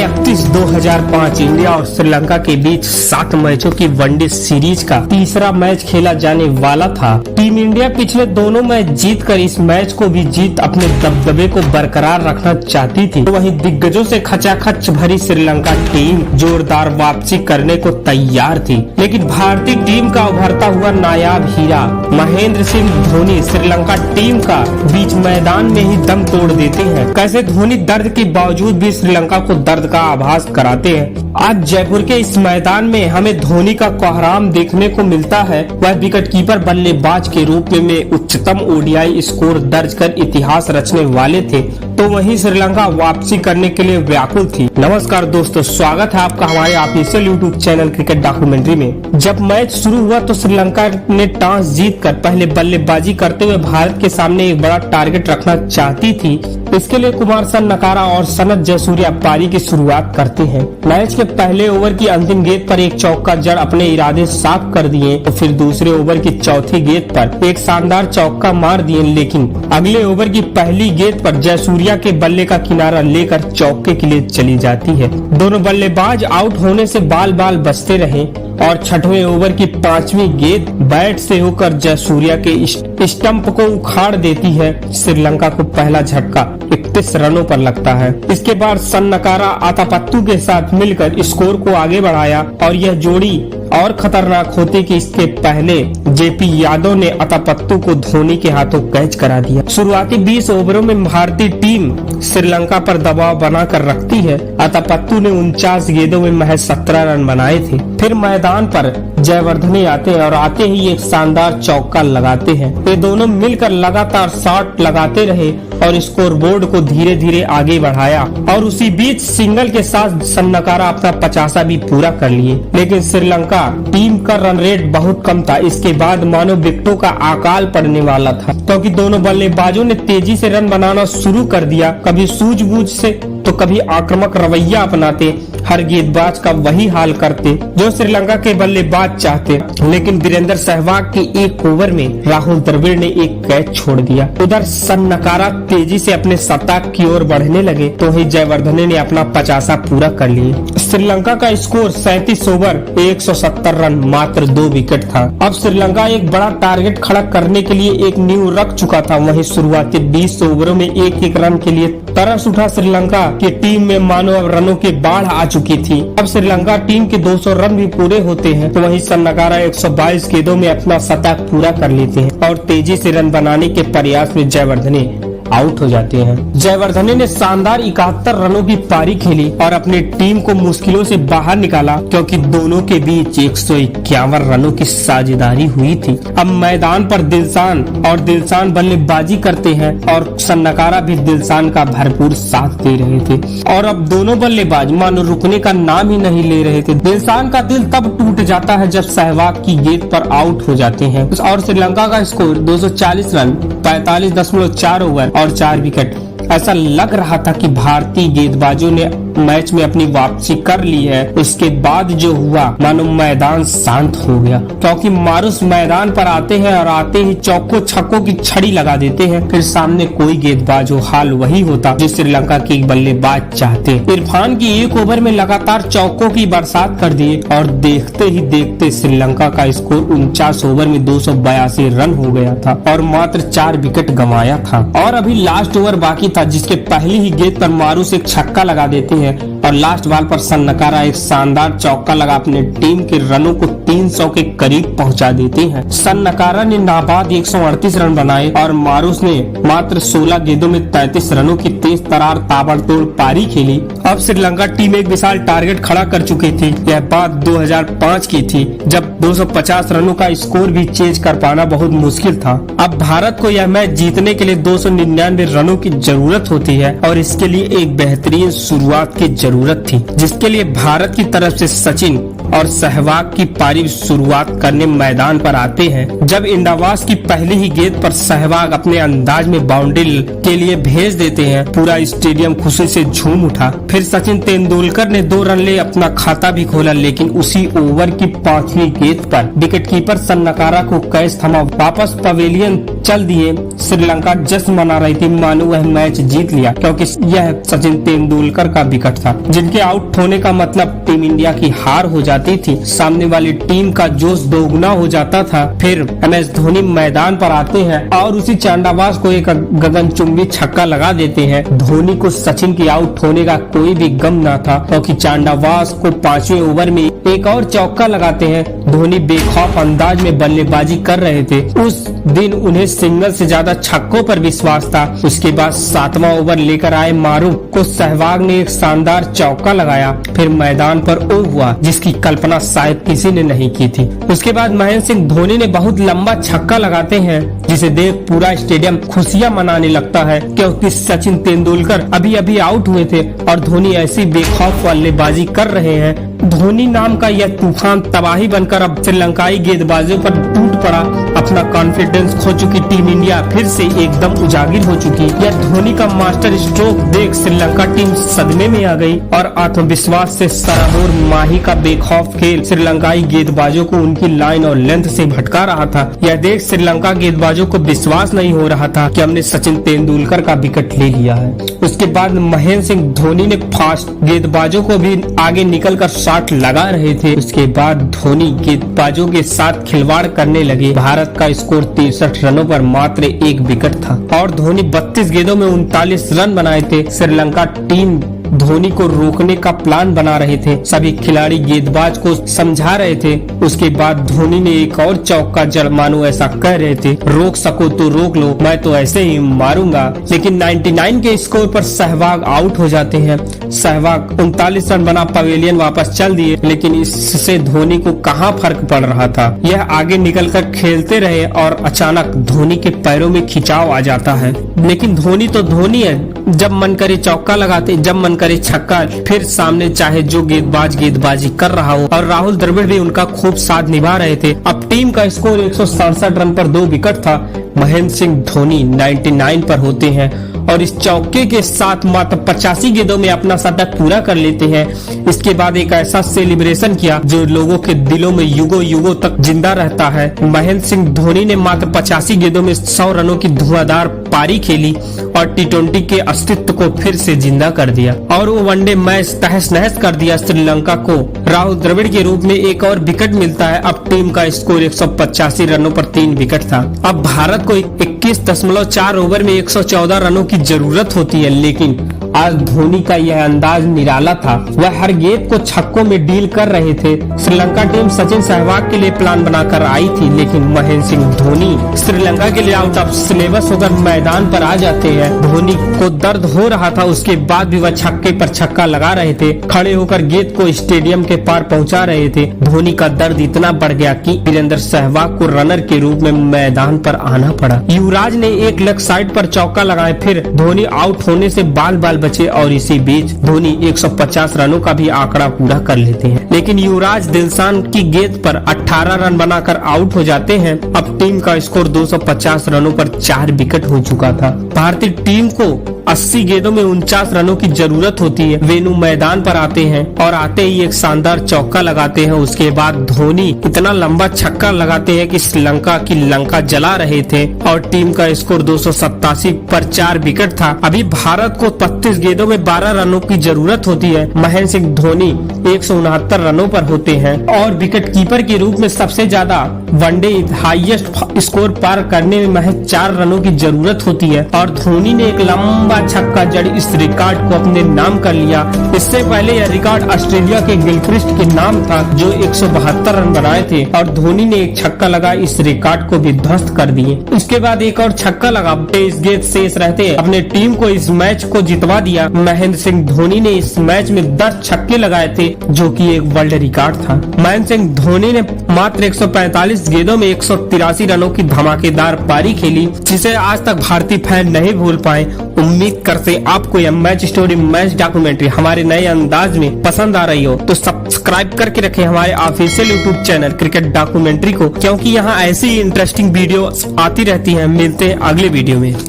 31 2005 India और श्रीलंका के बीच 7 मैचों की वनडे सीरीज का तीसरा मैच खेला जाने वाला था। टीम इंडिया पिछले दोनों मैच जीतकर इस मैच को भी जीत अपने दबदबे को बरकरार रखना चाहती थी। वहीं दिग्गजों से खचाखच भरी श्रीलंका टीम जोरदार वापसी करने को तैयार थी, लेकिन भारतीय टीम का उभरता हुआ नायाब हीरा महेंद्र सिंह धोनी श्रीलंका टीम का बीच मैदान में ही दम तोड़ देते हैं। कैसे धोनी दर्द के बावजूद भी श्रीलंका को दर्द का आभास कराते हैं। आज जयपुर के इस मैदान में हमें धोनी का कोहराम देखने को मिलता है। वह विकेटकीपर बल्लेबाज के रूप में उच्चतम ओडीआई स्कोर दर्ज कर इतिहास रचने वाले थे, तो वहीं श्रीलंका वापसी करने के लिए व्याकुल थी। नमस्कार दोस्तों, स्वागत है आपका हमारे official YouTube channel cricket documentary में। जब मैच शुरू हुआ तो श्रीलंका ने टॉस जीतकर पहले बल्लेबाजी करते हुए भारत के सामने एक बड़ा टारगेट रखना चाहती थी। इसके लिए कुमार संगकारा और सनत जयसूर्या पारी की शुरुआत करते हैं। मैच के पहले ओवर की अंतिम गेंद पर एक चौका जड़ अपने इरादे साफ कर दिए, तो फिर दूसरे ओवर की चौथी गेंद पर एक शानदार चौका मार दिए, लेकिन अगले ओवर की पहली गेंद पर जयसूर्या के बल्ले का किनारा लेकर चौके के लिए चली जाती है। दोनों बल्लेबाज आउट होने से बाल बाल बचते रहे और छठवें ओवर की 5वीं गेंद बैट से होकर जयसूर्या के स्टंप को उखाड़ देती है। श्रीलंका को पहला झटका 31 रनों पर लगता है। इसके बाद संगकारा आतापत्तु के साथ मिलकर स्कोर को आगे बढ़ाया और यह जोड़ी और खतरनाक होती कि इसके पहले जेपी यादव ने आतापत्तु को धोनी के हाथों कैच करा दिया। शुरुआती 20 ओवरों में भारतीय टीम श्रीलंका पर दबाव बनाकर रखती है। आतापत्तु ने 49 गेंदों में महज 17 रन बनाए थे। फिर मैदान पर जयवर्धने आते हैं और आते ही एक शानदार चौका लगाते हैं। ये दोनों मिलकर लगातार शॉट लगाते रहे और स्कोर बोर्ड को धीरे धीरे आगे बढ़ाया और उसी बीच सिंगल के साथ संगकारा अपना 50 भी पूरा कर लिए। लेकिन श्रीलंका टीम का रन रेट बहुत कम था। इसके बाद मानो विकेटों का अकाल पड़ने वाला था, क्योंकि दोनों बल्लेबाजों ने तेजी से रन बनाना शुरू कर दिया, कभी सूझबूझ से तो कभी आक्रामक रवैया अपनाते। हर गेंदबाज का वही हाल करते जो श्रीलंका के बल्लेबाज चाहते, लेकिन वीरेंद्र सहवाग के एक ओवर में राहुल द्रविड़ ने एक कैच छोड़ दिया। उधर संगकारा तेजी से अपने शतक की ओर बढ़ने लगे, तो ही जयवर्धने ने अपना 50 पूरा कर लिए। श्रीलंका का स्कोर 37 ओवर 170 रन मात्र 2 विकेट था। अब श्रीलंका एक बड़ा टारगेट खड़ा करने के लिए एक नींव रख चुका था। वहीं शुरुआती 20 ओवरों में एक रन के लिए तरस उठा श्रीलंका की टीम में मानो अब रनों की बाढ़ आ चुकी थी। अब श्रीलंका टीम के 200 रन भी पूरे होते हैं, तो वहीं संगकारा 122 गेंदों में अपना शतक पूरा कर लेते हैं और तेजी से रन बनाने के प्रयास में जयवर्धने आउट हो जाते हैं। जयवर्धने ने शानदार 71 रनों की पारी खेली और अपनी टीम को मुश्किलों से बाहर निकाला, क्योंकि दोनों के बीच 151 रनों की साझेदारी हुई थी। अब मैदान पर दिलशान बल्लेबाजी करते हैं और संगकारा भी दिलशान का भरपूर साथ दे रहे थे और अब दोनों बल्लेबाज मानो रुकने का नाम ही नहीं ले रहे थे। दिलशान का दिल तब टूट जाता है जब सहवाग की गेंद पर आउट हो जाते हैं और श्रीलंका का स्कोर 240 रन 45.4 ओवर और 4 विकेट। ऐसा लग रहा था कि भारतीय गेंदबाजों ने मैच में अपनी वापसी कर ली है। उसके बाद जो हुआ मानो मैदान शांत हो गया, क्योंकि मारूस मैदान पर आते हैं और आते ही चौकों छक्कों की छड़ी लगा देते हैं। फिर सामने कोई गेंदबाज हो, हाल वही होता जो श्रीलंका के बल्लेबाज चाहते। इरफान की एक ओवर में लगातार चौकों की बरसात कर दिए और देखते ही देखते श्रीलंका का स्कोर 49 ओवर में 282 रन हो गया था और मात्र 4 विकेट गंवाया था। और अभी लास्ट ओवर बाकी था, जिसके पहली ही गेंद पर मारूस एक छक्का लगा देते हैं और लास्ट बॉल पर संगकारा एक शानदार चौका लगा अपने टीम के रनों को 300 के करीब पहुंचा देते हैं। संगकारा ने नाबाद 138 रन बनाए और मारूस ने मात्र 16 गेंदों में 33 रनों की तेज तरार ताबड़तोड़ पारी खेली। अब श्रीलंका टीम एक विशाल टारगेट खड़ा कर चुकी थी। यह बात 2005 की थी, जब 250 रनों का स्कोर भी चेज कर पाना बहुत मुश्किल था। अब भारत को यह मैच जीतने के लिए 299 रनों की जरूरत होती है और इसके लिए एक बेहतरीन शुरुआत की जरूरत थी, जिसके लिए भारत की तरफ से सचिन और सहवाग की पारी शुरुआत करने मैदान पर आते हैं। जब इंडावास की पहली ही गेंद पर सहवाग अपने अंदाज में बाउंड्री के लिए भेज देते हैं, पूरा स्टेडियम खुशी से झूम उठा। फिर सचिन तेंदुलकर ने 2 रन ले अपना खाता भी खोला, लेकिन उसी ओवर की 5वीं गेंद पर विकेटकीपर सन्नाकारा को कैच थमा वापस पवेलियन चल दिए। श्रीलंका जश्न मना रही थी, मानो वह मैच जीत लिया, क्योंकि यह सचिन तेंदुलकर का विकेट था, जिनके आउट होने का मतलब टीम इंडिया की हार हो जाती थी। सामने वाली टीम का जोश दोगुना हो जाता था। फिर MS धोनी मैदान पर आते हैं और उसी चांडाबाज को एक गगनचुंबी छक्का लगा देते हैं। धोनी को सचिन के आउट होने का कोई भी गम न था, क्योंकि चांडाबाज को 5वें ओवर में एक और चौका लगाते हैं। धोनी बेखौफ अंदाज में बल्लेबाजी कर रहे थे। उस दिन उन्हें सिंगल से ज्यादा छक्कों पर विश्वास था। उसके बाद 7वां ओवर लेकर आए मारूफ को सहवाग ने एक शानदार चौका लगाया। फिर मैदान पर ओ हुआ, जिसकी कल्पना शायद किसी ने नहीं की थी। उसके बाद महेंद्र सिंह धोनी ने बहुत लंबा छक्का लगाते हैं, जिसे देख पूरा स्टेडियम खुशियां मनाने लगता है, क्योंकि सचिन तेंदुलकर अभी अभी आउट हुए थे और धोनी ऐसी बेखौफ बल्लेबाजी कर रहे हैं। धोनी नाम का यह तूफान तबाही बनकर अब श्रीलंकाई गेंदबाजों पर टूट पड़ा। अपना कॉन्फिडेंस खो चुकी टीम इंडिया फिर से एकदम उजागिर हो चुकी। यह धोनी का मास्टर स्ट्रोक देख श्रीलंका टीम सदमे में आ गई और आत्मविश्वास से सराबोर माही का बेखौफ खेल श्रीलंकाई गेंदबाजों को उनकी लाइन और लेंथ से भटका रहा था। यह देख श्रीलंका गेंदबाजों को विश्वास नहीं हो रहा था कि हमने सचिन तेंदुलकर का विकेट ले लिया है। उसके बाद महेंद्र सिंह धोनी ने फास्ट गेंदबाजों को भी आगे निकलकर शॉट लगा रहे थे। उसके बाद धोनी गेंदबाजों के साथ खिलवाड़ करने लगे। भारत का स्कोर 63 रनों पर मात्र 1 विकेट था और धोनी 32 गेंदों में 39 रन बनाए थे। श्रीलंका टीम धोनी को रोकने का प्लान बना रहे थे। सभी खिलाड़ी गेंदबाज को समझा रहे थे। उसके बाद धोनी ने एक और चौका जड़ मानो ऐसा कह रहे थे, रोक सको तो रोक लो, मैं तो ऐसे ही मारूंगा। लेकिन 99 के स्कोर पर सहवाग आउट हो जाते हैं। सहवाग 39 रन बना पवेलियन वापस चल दिए, लेकिन इससे धोनी को कहाँ फर्क पड़ रहा था। यह आगे निकलकर खेलते रहे और अचानक धोनी के पैरों में खिंचाव आ जाता है। लेकिन धोनी तो धोनी है, जब मन करे चौका लगाते, जब मन करे छक्का। फिर सामने चाहे जो गेंदबाज गेंदबाजी कर रहा हो, और राहुल द्रविड़ भी उनका खूब साथ निभा रहे थे। अब टीम का स्कोर 167 रन पर 2 विकेट था। महेंद्र सिंह धोनी 99 पर होते हैं और इस चौके के साथ मात्र 85 गेंदों में अपना शतक पूरा कर लेते हैं। इसके बाद एक ऐसा सेलिब्रेशन किया जो लोगों के दिलों में युगों युगों तक जिंदा रहता है। महेंद्र सिंह धोनी ने मात्र 85 गेंदों में 100 रनों की धुआंधार पारी खेली और T20 के अस्तित्व को फिर से जिंदा कर दिया और वो वनडे मैच तहस नहस कर दिया। श्रीलंका को राहुल द्रविड़ के रूप में एक और विकेट मिलता है। अब टीम का स्कोर 185 रनों पर 3 विकेट था। अब भारत को 21.4 ओवर में 114 रनों की जरूरत होती है, लेकिन आज धोनी का यह अंदाज निराला था। वह हर गेंद को छक्कों में डील कर रहे थे। श्रीलंका टीम सचिन सहवाग के लिए प्लान बनाकर आई थी, लेकिन महेंद्र सिंह धोनी श्रीलंका के लिए आउट ऑफ सिलेबस होकर मैदान पर आ जाते हैं। धोनी को दर्द हो रहा था, उसके बाद भी वह छक्के पर छक्का लगा रहे थे। खड़े होकर गेंद को स्टेडियम के पार पहुंचा रहे थे। धोनी का दर्द इतना बढ़ गया कि वीरेंद्र सहवाग को रनर के रूप में मैदान पर आना पड़ा। युवराज ने एक लेग साइड पर चौका लगाए, फिर धोनी आउट होने से बाल बाल बचे और इसी बीच धोनी 150 रनों का भी आंकड़ा पूरा कर लेते हैं। लेकिन युवराज दिलशान की गेंद पर 18 रन बनाकर आउट हो जाते हैं। अब टीम का स्कोर 250 रनों पर 4 विकेट हो चुका था। भारतीय टीम को 80 गेंदों में 49 रनों की जरूरत होती है। वेनु मैदान पर आते हैं और आते ही एक शानदार चौका लगाते हैं। उसके बाद धोनी इतना लंबा छक्का लगाते हैं कि श्रीलंका की लंका जला रहे थे और टीम का स्कोर 287 पर 4 विकेट था। अभी भारत को 35 गेंदों में 12 रनों की जरूरत होती है। महेंद्र सिंह धोनी 169 रनों पर होते हैं और विकेट कीपर के रूप में सबसे ज्यादा वनडे हाईएस्ट स्कोर पार करने में महज 4 रनों की जरूरत होती है और धोनी ने एक लंबा छक्का जड़ इस रिकॉर्ड को अपने नाम कर लिया। इससे पहले यह रिकॉर्ड ऑस्ट्रेलिया के गिलक्रिस्ट के नाम था, जो 172 रन बनाए थे और धोनी ने एक छक्का लगा इस रिकॉर्ड को भी ध्वस्त कर दिए। उसके बाद एक और छक्का लगा, 23 गेंद शेष रहते अपने टीम को इस मैच को जितवा दिया। महेंद्र सिंह धोनी ने इस मैच में 10 छक्के लगाए थे, जो कि एक वर्ल्ड रिकॉर्ड था। महेंद्र सिंह धोनी ने मात्र 145 गेंदों में 183 रनों की धमाकेदार पारी खेली, जिसे आज तक भारतीय फैन नहीं भूल पाए। उम्मीद करते आपको यह मैच स्टोरी, मैच डॉक्यूमेंट्री हमारे नए अंदाज में पसंद आ रही हो, तो सब्सक्राइब करके रखें हमारे official YouTube channel cricket documentary को, क्योंकि यहाँ ऐसी इंटरेस्टिंग वीडियो आती रहती है। मिलते हैं अगले वीडियो में।